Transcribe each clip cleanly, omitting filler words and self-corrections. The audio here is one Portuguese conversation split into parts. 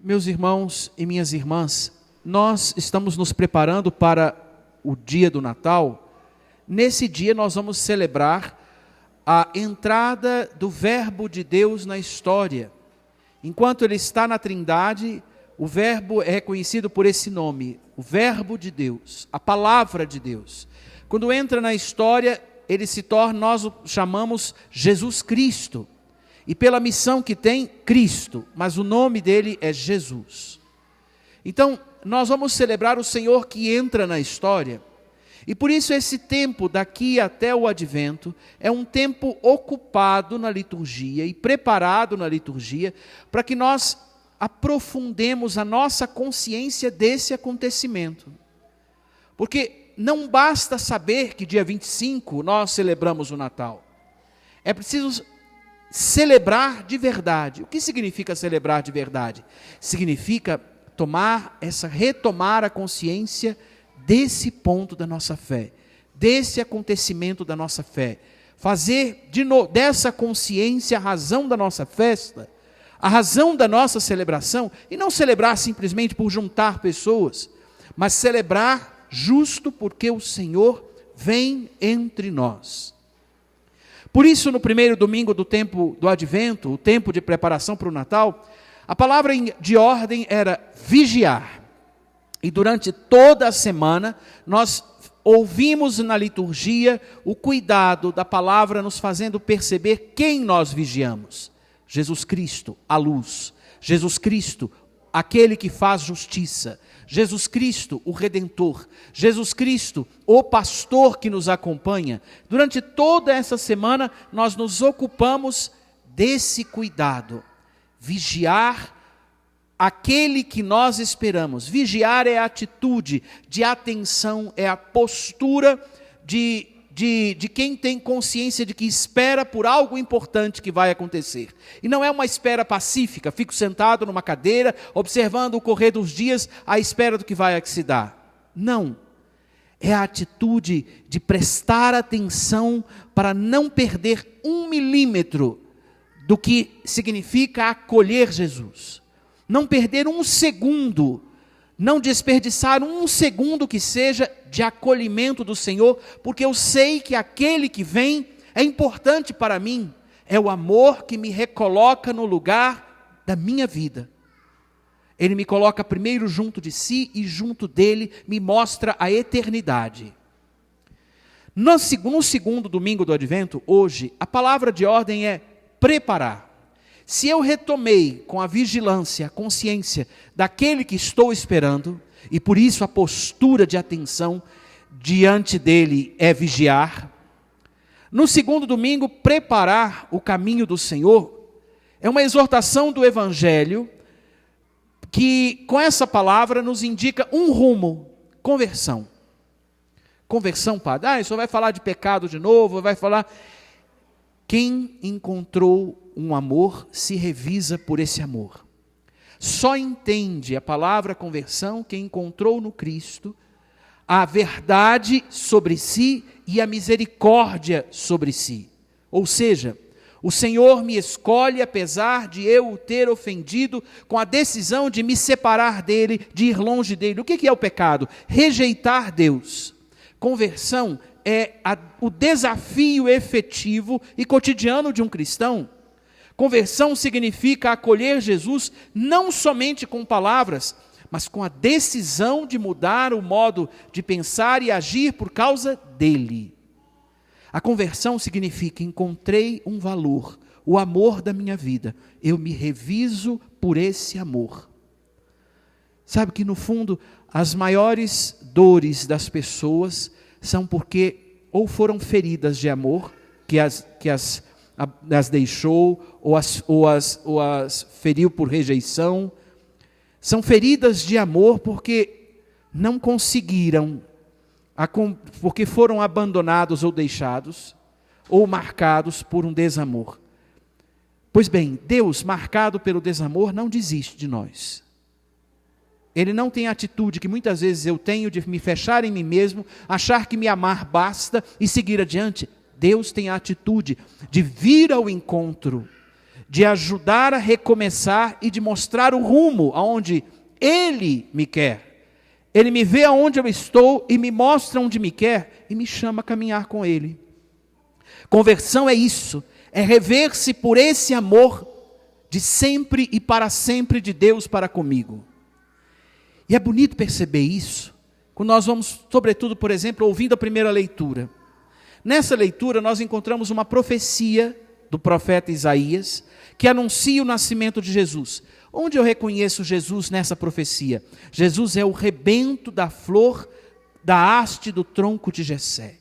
Meus irmãos e minhas irmãs, nós estamos nos preparando para o dia do Natal. Nesse dia nós vamos celebrar a entrada do Verbo de Deus na história. Enquanto ele está na Trindade, o Verbo é reconhecido por esse nome, o Verbo de Deus, a Palavra de Deus. Quando entra na história, ele se torna, nós o chamamos Jesus Cristo. E pela missão que tem, Cristo, mas o nome dele é Jesus. Então, nós vamos celebrar o Senhor que entra na história. E por isso esse tempo, daqui até o Advento, é um tempo ocupado na liturgia e preparado na liturgia, para que nós aprofundemos a nossa consciência desse acontecimento. Porque não basta saber que dia 25 nós celebramos o Natal. É preciso celebrar de verdade. O que significa celebrar de verdade? Significa retomar a consciência desse ponto da nossa fé, desse acontecimento da nossa fé. Fazer dessa consciência a razão da nossa festa, a razão da nossa celebração, e não celebrar simplesmente por juntar pessoas, mas celebrar justo porque o Senhor vem entre nós. Por isso, no primeiro domingo do tempo do Advento, o tempo de preparação para o Natal, a palavra de ordem era vigiar. E durante toda a semana, nós ouvimos na liturgia o cuidado da palavra nos fazendo perceber quem nós vigiamos. Jesus Cristo, a luz. Jesus Cristo, aquele que faz justiça. Jesus Cristo, o Redentor. Jesus Cristo, o pastor que nos acompanha. Durante toda essa semana, nós nos ocupamos desse cuidado. Vigiar aquele que nós esperamos. Vigiar é a atitude de atenção, é a postura de quem tem consciência de que espera por algo importante que vai acontecer. E não é uma espera pacífica, fico sentado numa cadeira, observando o correr dos dias, à espera do que vai se dar. Não. É a atitude de prestar atenção para não perder 1 milímetro do que significa acolher Jesus. Não perder 1 segundo, não desperdiçar 1 segundo que seja de acolhimento do Senhor, porque eu sei que aquele que vem é importante para mim, é o amor que me recoloca no lugar da minha vida. Ele me coloca primeiro junto de si e junto dele me mostra a eternidade. No segundo domingo do Advento, hoje, a palavra de ordem é preparar. Se eu retomei com a vigilância, a consciência daquele que estou esperando, e por isso a postura de atenção diante dele é vigiar. No segundo domingo, preparar o caminho do Senhor, é uma exortação do Evangelho, que com essa palavra nos indica um rumo, conversão. Conversão, padre, isso vai falar de pecado de novo, vai falar... Quem encontrou um amor se revisa por esse amor. Só entende a palavra conversão quem encontrou no Cristo a verdade sobre si e a misericórdia sobre si. Ou seja, o Senhor me escolhe apesar de eu o ter ofendido, com a decisão de me separar dele, de ir longe dele. O que é o pecado? Rejeitar Deus. Conversão é o desafio efetivo e cotidiano de um cristão. Conversão significa acolher Jesus não somente com palavras, mas com a decisão de mudar o modo de pensar e agir por causa dele. A conversão significa encontrei um valor, o amor da minha vida. Eu me reviso por esse amor. Sabe que no fundo as maiores dores das pessoas são porque ou foram feridas de amor, que as deixou, ou as feriu por rejeição. São feridas de amor porque não conseguiram, porque foram abandonados ou deixados, ou marcados por um desamor. Pois bem, Deus, marcado pelo desamor, não desiste de nós. Ele não tem a atitude que muitas vezes eu tenho de me fechar em mim mesmo, achar que me amar basta e seguir adiante. Deus tem a atitude de vir ao encontro, de ajudar a recomeçar e de mostrar o rumo aonde Ele me quer. Ele me vê aonde eu estou e me mostra onde me quer e me chama a caminhar com Ele. Conversão é isso, é rever-se por esse amor de sempre e para sempre de Deus para comigo. E é bonito perceber isso, quando nós vamos, sobretudo, por exemplo, ouvindo a primeira leitura. Nessa leitura nós encontramos uma profecia do profeta Isaías, que anuncia o nascimento de Jesus. Onde eu reconheço Jesus nessa profecia? Jesus é o rebento da flor da haste do tronco de Jessé.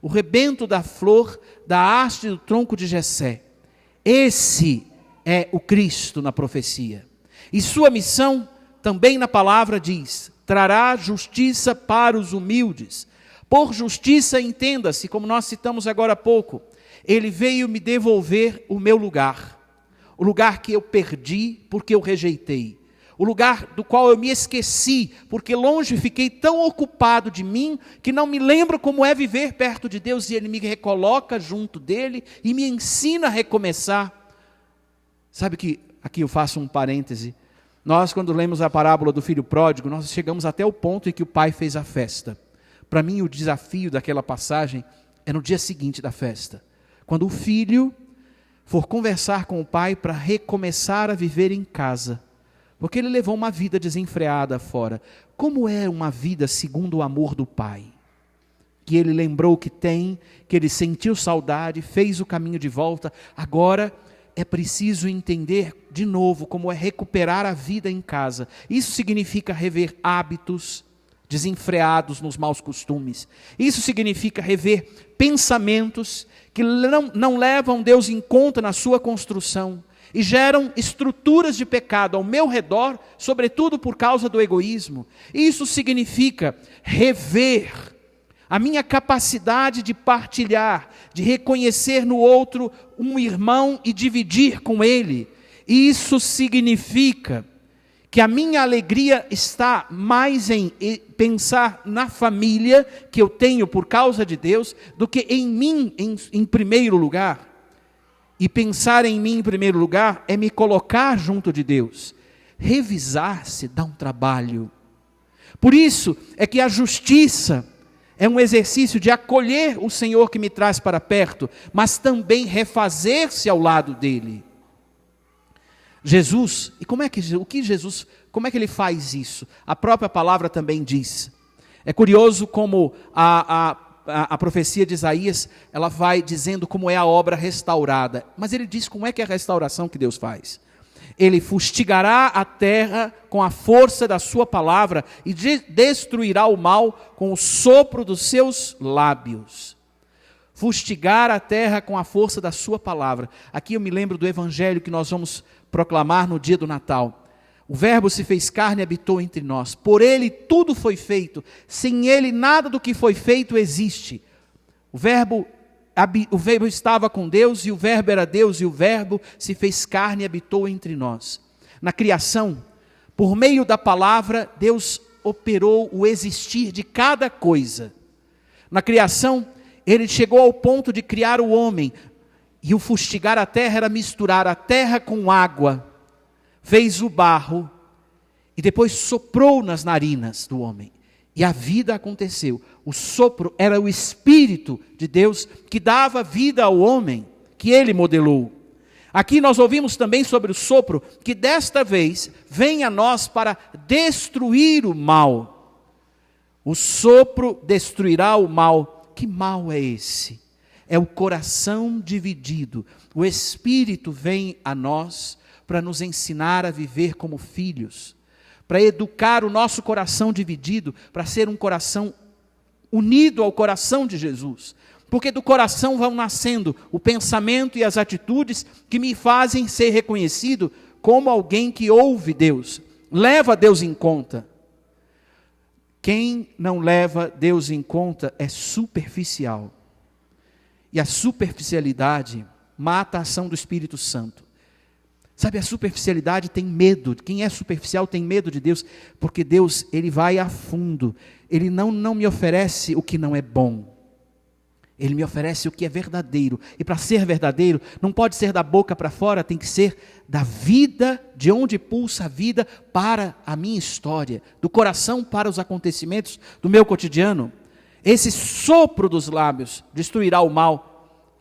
O rebento da flor da haste do tronco de Jessé. Esse é o Cristo na profecia. E sua missão, também na palavra diz, trará justiça para os humildes. Por justiça, entenda-se, como nós citamos agora há pouco, Ele veio me devolver o meu lugar. O lugar que eu perdi porque eu rejeitei. O lugar do qual eu me esqueci, porque longe fiquei tão ocupado de mim, que não me lembro como é viver perto de Deus, e Ele me recoloca junto dEle, e me ensina a recomeçar. Sabe que, aqui eu faço um parêntese, nós quando lemos a parábola do filho pródigo, nós chegamos até o ponto em que o pai fez a festa. Para mim o desafio daquela passagem é no dia seguinte da festa. Quando o filho for conversar com o pai para recomeçar a viver em casa, porque ele levou uma vida desenfreada fora. Como é uma vida segundo o amor do pai? Que ele lembrou que tem, que ele sentiu saudade, fez o caminho de volta. Agora é preciso entender de novo como é recuperar a vida em casa. Isso significa rever hábitos desenfreados nos maus costumes. Isso significa rever pensamentos que não levam Deus em conta na sua construção e geram estruturas de pecado ao meu redor, sobretudo por causa do egoísmo. Isso significa rever a minha capacidade de partilhar, de reconhecer no outro um irmão e dividir com ele. Isso significa que a minha alegria está mais em pensar na família que eu tenho por causa de Deus, do que em mim em primeiro lugar. E pensar em mim em primeiro lugar é me colocar junto de Deus. Revisar-se dá um trabalho. Por isso é que a justiça é um exercício de acolher o Senhor que me traz para perto, mas também refazer-se ao lado dele. Jesus, e como é que ele faz isso? A própria palavra também diz. É curioso como a profecia de Isaías, ela vai dizendo como é a obra restaurada, mas ele diz como é que é a restauração que Deus faz. Ele fustigará a terra com a força da sua palavra e destruirá o mal com o sopro dos seus lábios. Fustigar a terra com a força da sua palavra. Aqui eu me lembro do evangelho que nós vamos proclamar no dia do Natal. O Verbo se fez carne e habitou entre nós. Por Ele tudo foi feito. Sem Ele nada do que foi feito existe. O Verbo estava com Deus e o Verbo era Deus e o Verbo se fez carne e habitou entre nós. Na criação, por meio da palavra, Deus operou o existir de cada coisa. Na criação, Ele chegou ao ponto de criar o homem. E o fustigar a terra era misturar a terra com água. Fez o barro e depois soprou nas narinas do homem. E a vida aconteceu. O sopro era o Espírito de Deus que dava vida ao homem, que Ele modelou. Aqui nós ouvimos também sobre o sopro, que desta vez vem a nós para destruir o mal. O sopro destruirá o mal. Que mal é esse? É o coração dividido. O Espírito vem a nós para nos ensinar a viver como filhos, para educar o nosso coração dividido, para ser um coração unido ao coração de Jesus. Porque do coração vão nascendo o pensamento e as atitudes que me fazem ser reconhecido como alguém que ouve Deus, leva Deus em conta. Quem não leva Deus em conta é superficial. E a superficialidade mata a ação do Espírito Santo. Sabe, a superficialidade tem medo. Quem é superficial tem medo de Deus, porque Deus, Ele vai a fundo. Ele não me oferece o que não é bom. Ele me oferece o que é verdadeiro. E para ser verdadeiro, não pode ser da boca para fora, tem que ser da vida, de onde pulsa a vida para a minha história, do coração para os acontecimentos do meu cotidiano. Esse sopro dos lábios destruirá o mal.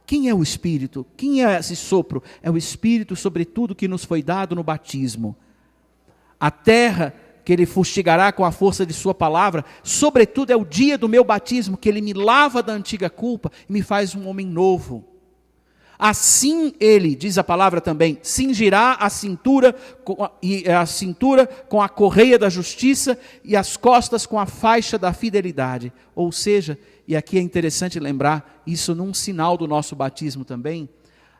Quem é o Espírito? Quem é esse sopro? É o Espírito sobre tudo que nos foi dado no batismo. A terra que Ele fustigará com a força de sua palavra, sobretudo é o dia do meu batismo, que Ele me lava da antiga culpa e me faz um homem novo. Assim Ele, diz a palavra também, cingirá a cintura com a correia da justiça e as costas com a faixa da fidelidade. Ou seja, e aqui é interessante lembrar, isso num sinal do nosso batismo também,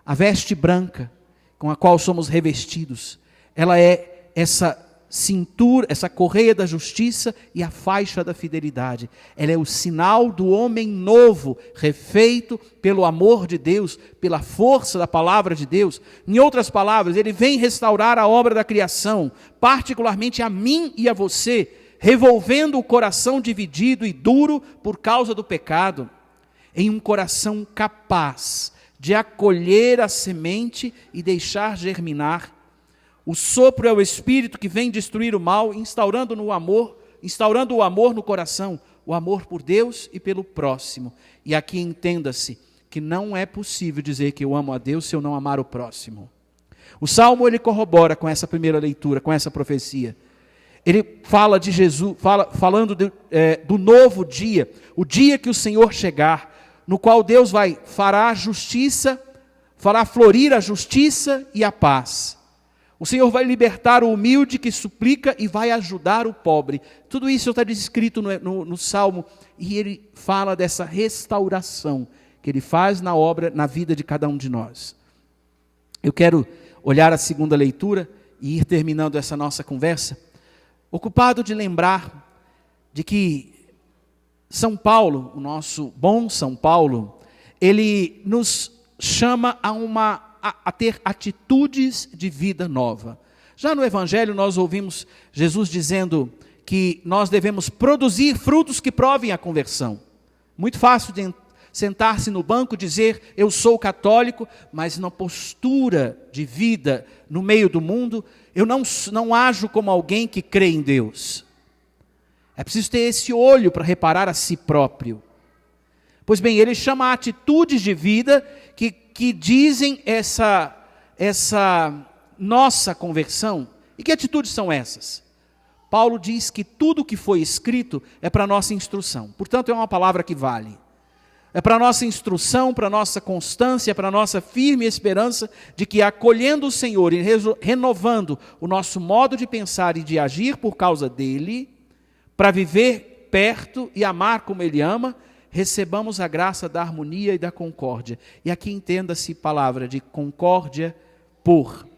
a veste branca com a qual somos revestidos, ela é essa cintura, essa correia da justiça e a faixa da fidelidade. Ela é o sinal do homem novo, refeito pelo amor de Deus, pela força da palavra de Deus. Em outras palavras, Ele vem restaurar a obra da criação, particularmente a mim e a você, revolvendo o coração dividido e duro por causa do pecado, em um coração capaz de acolher a semente e deixar germinar. O sopro é o Espírito que vem destruir o mal, instaurando o amor no coração, o amor por Deus e pelo próximo. E aqui entenda-se que não é possível dizer que eu amo a Deus se eu não amar o próximo. O Salmo ele corrobora com essa primeira leitura, com essa profecia. Ele fala de Jesus, falando do novo dia, o dia que o Senhor chegar, no qual Deus fará justiça, fará florir a justiça e a paz. O Senhor vai libertar o humilde que suplica e vai ajudar o pobre. Tudo isso está descrito no Salmo, e ele fala dessa restauração que ele faz na obra, na vida de cada um de nós. Eu quero olhar a segunda leitura e ir terminando essa nossa conversa, ocupado de lembrar de que São Paulo, o nosso bom São Paulo, ele nos chama a ter atitudes de vida nova. Já no Evangelho nós ouvimos Jesus dizendo que nós devemos produzir frutos que provem a conversão. Muito fácil de sentar-se no banco e dizer, eu sou católico, mas na postura de vida no meio do mundo, eu não ajo como alguém que crê em Deus. É preciso ter esse olho para reparar a si próprio. Pois bem, ele chama atitudes de vida que dizem essa nossa conversão. E que atitudes são essas? Paulo diz que tudo que foi escrito é para a nossa instrução. Portanto, é uma palavra que vale. É para a nossa instrução, para a nossa constância, para a nossa firme esperança de que, acolhendo o Senhor e renovando o nosso modo de pensar e de agir por causa dEle, para viver perto e amar como Ele ama, recebamos a graça da harmonia e da concórdia. E aqui entenda-se a palavra de concórdia por.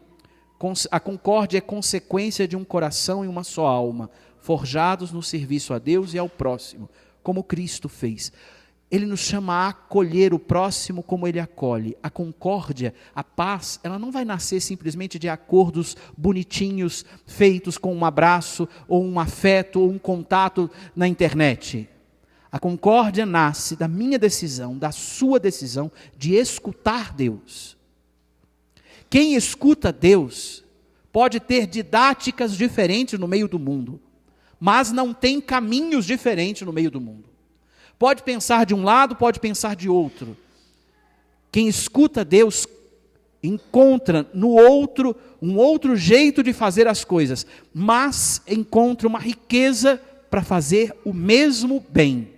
A concórdia é consequência de um coração e uma só alma, forjados no serviço a Deus e ao próximo, como Cristo fez. Ele nos chama a acolher o próximo como Ele acolhe. A concórdia, a paz, ela não vai nascer simplesmente de acordos bonitinhos, feitos com um abraço, ou um afeto, ou um contato na internet. A concórdia nasce da minha decisão, da sua decisão, de escutar Deus. Quem escuta Deus pode ter didáticas diferentes no meio do mundo, mas não tem caminhos diferentes no meio do mundo. Pode pensar de um lado, pode pensar de outro. Quem escuta Deus encontra no outro um outro jeito de fazer as coisas, mas encontra uma riqueza para fazer o mesmo bem.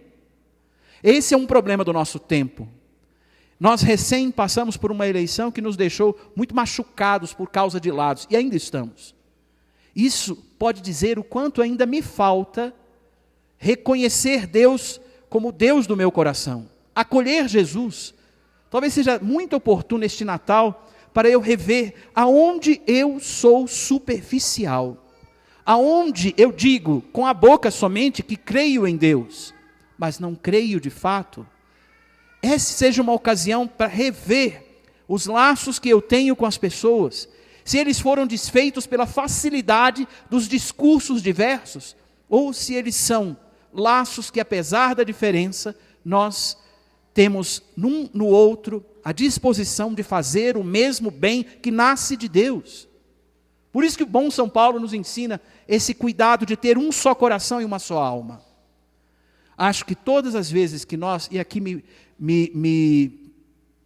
Esse é um problema do nosso tempo. Nós recém passamos por uma eleição que nos deixou muito machucados por causa de lados, e ainda estamos. Isso pode dizer o quanto ainda me falta reconhecer Deus como Deus do meu coração, acolher Jesus. Talvez seja muito oportuno este Natal para eu rever aonde eu sou superficial, aonde eu digo com a boca somente que creio em Deus, mas não creio de fato. Essa seja uma ocasião para rever os laços que eu tenho com as pessoas, se eles foram desfeitos pela facilidade dos discursos diversos, ou se eles são laços que, apesar da diferença, nós temos num no outro a disposição de fazer o mesmo bem que nasce de Deus. Por isso que o bom São Paulo nos ensina esse cuidado de ter um só coração e uma só alma. Acho que todas as vezes que nós, e aqui me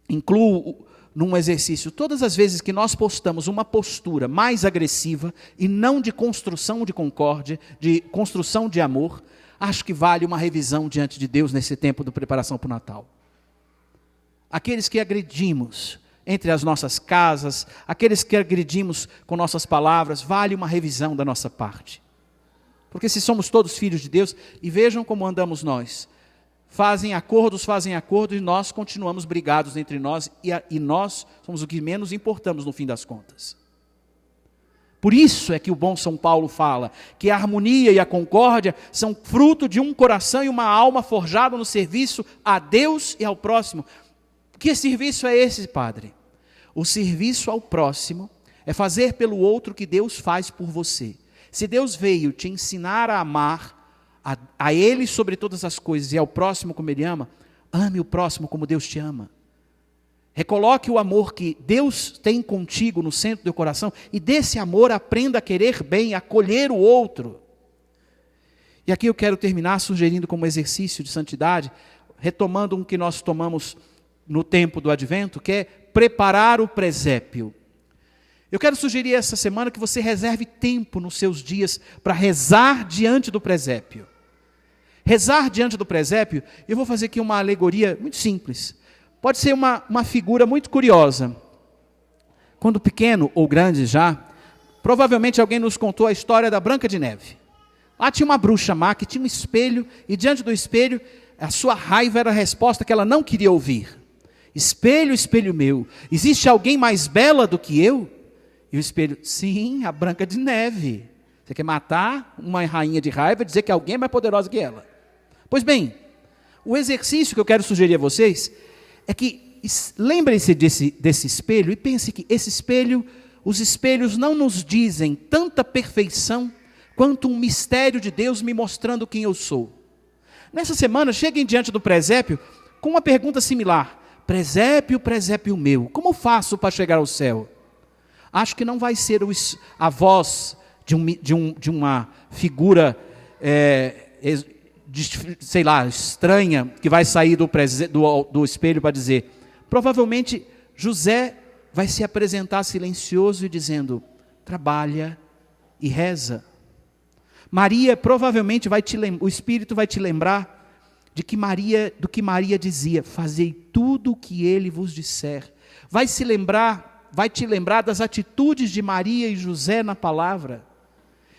incluo num exercício, todas as vezes que nós postamos uma postura mais agressiva e não de construção de concórdia, de construção de amor, acho que vale uma revisão diante de Deus nesse tempo de preparação para o Natal. Aqueles que agredimos entre as nossas casas, aqueles que agredimos com nossas palavras, vale uma revisão da nossa parte. Porque se somos todos filhos de Deus, e vejam como andamos nós, fazem acordos e nós continuamos brigados entre nós, e nós somos o que menos importamos no fim das contas. Por isso é que o bom São Paulo fala que a harmonia e a concórdia são fruto de um coração e uma alma forjado no serviço a Deus e ao próximo. Que serviço é esse, Padre? O serviço ao próximo é fazer pelo outro o que Deus faz por você. Se Deus veio te ensinar a amar a Ele sobre todas as coisas e ao próximo como Ele ama, ame o próximo como Deus te ama. Recoloque o amor que Deus tem contigo no centro do teu coração e desse amor aprenda a querer bem, a acolher o outro. E aqui eu quero terminar sugerindo como exercício de santidade, retomando um que nós tomamos no tempo do Advento, que é preparar o presépio. Eu quero sugerir essa semana que você reserve tempo nos seus dias para rezar diante do presépio. Rezar diante do presépio, eu vou fazer aqui uma alegoria muito simples. Pode ser uma figura muito curiosa. Quando pequeno ou grande já, provavelmente alguém nos contou a história da Branca de Neve. Lá tinha uma bruxa má que tinha um espelho, e diante do espelho, a sua raiva era a resposta que ela não queria ouvir. Espelho, espelho meu, existe alguém mais bela do que eu? E o espelho, sim, a Branca de Neve. Você quer matar uma rainha de raiva e dizer que alguém é mais poderosa que ela? Pois bem, o exercício que eu quero sugerir a vocês é que lembrem-se desse espelho e pense que esse espelho, os espelhos não nos dizem tanta perfeição quanto um mistério de Deus me mostrando quem eu sou. Nessa semana, cheguem diante do presépio com uma pergunta similar. Presépio, presépio meu, como faço para chegar ao céu? Acho que não vai ser a voz de uma figura, sei lá, estranha, que vai sair do espelho para dizer. Provavelmente José vai se apresentar silencioso e dizendo, trabalha e reza. Maria provavelmente o Espírito vai te lembrar do que Maria dizia, fazei tudo o que ele vos disser. Vai te lembrar das atitudes de Maria e José na palavra.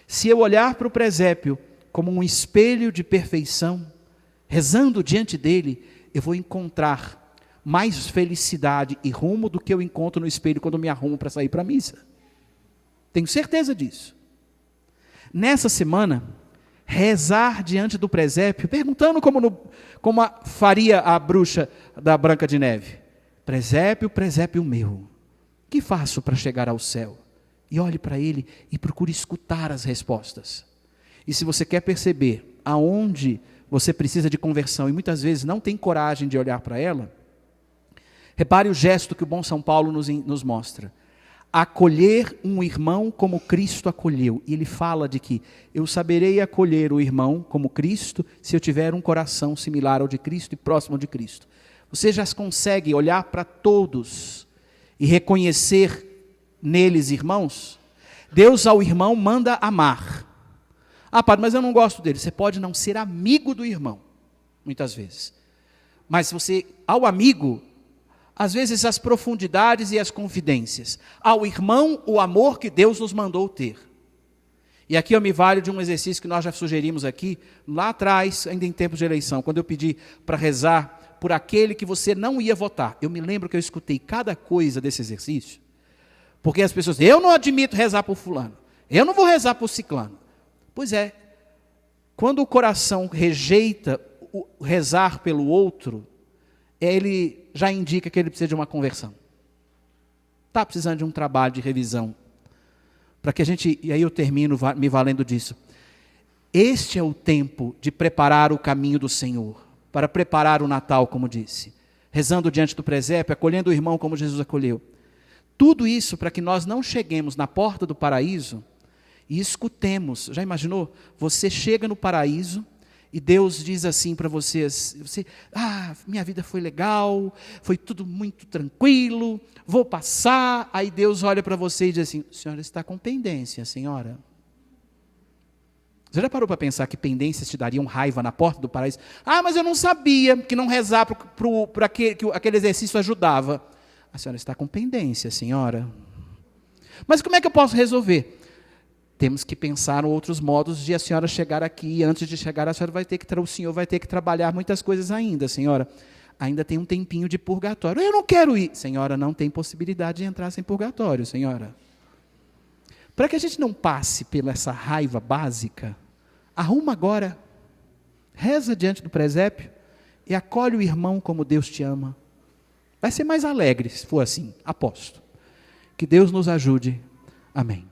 Se eu olhar para o presépio como um espelho de perfeição, rezando diante dele, eu vou encontrar mais felicidade e rumo do que eu encontro no espelho quando me arrumo para sair para a missa. Tenho certeza disso. Nessa semana, rezar diante do presépio, perguntando como faria a bruxa da Branca de Neve. Presépio, presépio meu, que faço para chegar ao céu? E olhe para ele e procure escutar as respostas. E se você quer perceber aonde você precisa de conversão e muitas vezes não tem coragem de olhar para ela, repare o gesto que o bom São Paulo nos mostra. Acolher um irmão como Cristo acolheu. E ele fala de que eu saberei acolher o irmão como Cristo se eu tiver um coração similar ao de Cristo e próximo de Cristo. Você já consegue olhar para todos e reconhecer neles irmãos? Deus ao irmão manda amar. Ah, padre, mas eu não gosto dele. Você pode não ser amigo do irmão, muitas vezes. Mas você, ao amigo, às vezes as profundidades e as confidências. Ao irmão, o amor que Deus nos mandou ter. E aqui eu me valho de um exercício que nós já sugerimos aqui, lá atrás, ainda em tempos de eleição, quando eu pedi para rezar por aquele que você não ia votar. Eu me lembro que eu escutei cada coisa desse exercício, porque as pessoas dizem, eu não admito rezar por fulano, eu não vou rezar por ciclano. Pois é, quando o coração rejeita o rezar pelo outro, ele já indica que ele precisa de uma conversão. Está precisando de um trabalho de revisão. Para que a gente, e aí eu termino me valendo disso. Este é o tempo de preparar o caminho do Senhor, para preparar o Natal, como disse. rezando diante do presépio, acolhendo o irmão como Jesus acolheu. Tudo isso para que nós não cheguemos na porta do paraíso e escutemos. Já imaginou? Você chega no paraíso e Deus diz assim para você, minha vida foi legal, foi tudo muito tranquilo, vou passar. Aí Deus olha para você e diz assim, senhora está com pendência, senhora. Você já parou para pensar que pendências te dariam raiva na porta do paraíso? Mas eu não sabia que não rezar para que aquele exercício ajudava. A senhora está com pendência, senhora. Mas como é que eu posso resolver? Temos que pensar em outros modos de a senhora chegar aqui. E antes de chegar, o senhor vai ter que trabalhar muitas coisas ainda, senhora. Ainda tem um tempinho de purgatório. Eu não quero ir. Senhora, não tem possibilidade de entrar sem purgatório, senhora. Para que a gente não passe pela essa raiva básica, arruma agora, reza diante do presépio e acolhe o irmão como Deus te ama. Vai ser mais alegre se for assim, aposto. Que Deus nos ajude. Amém.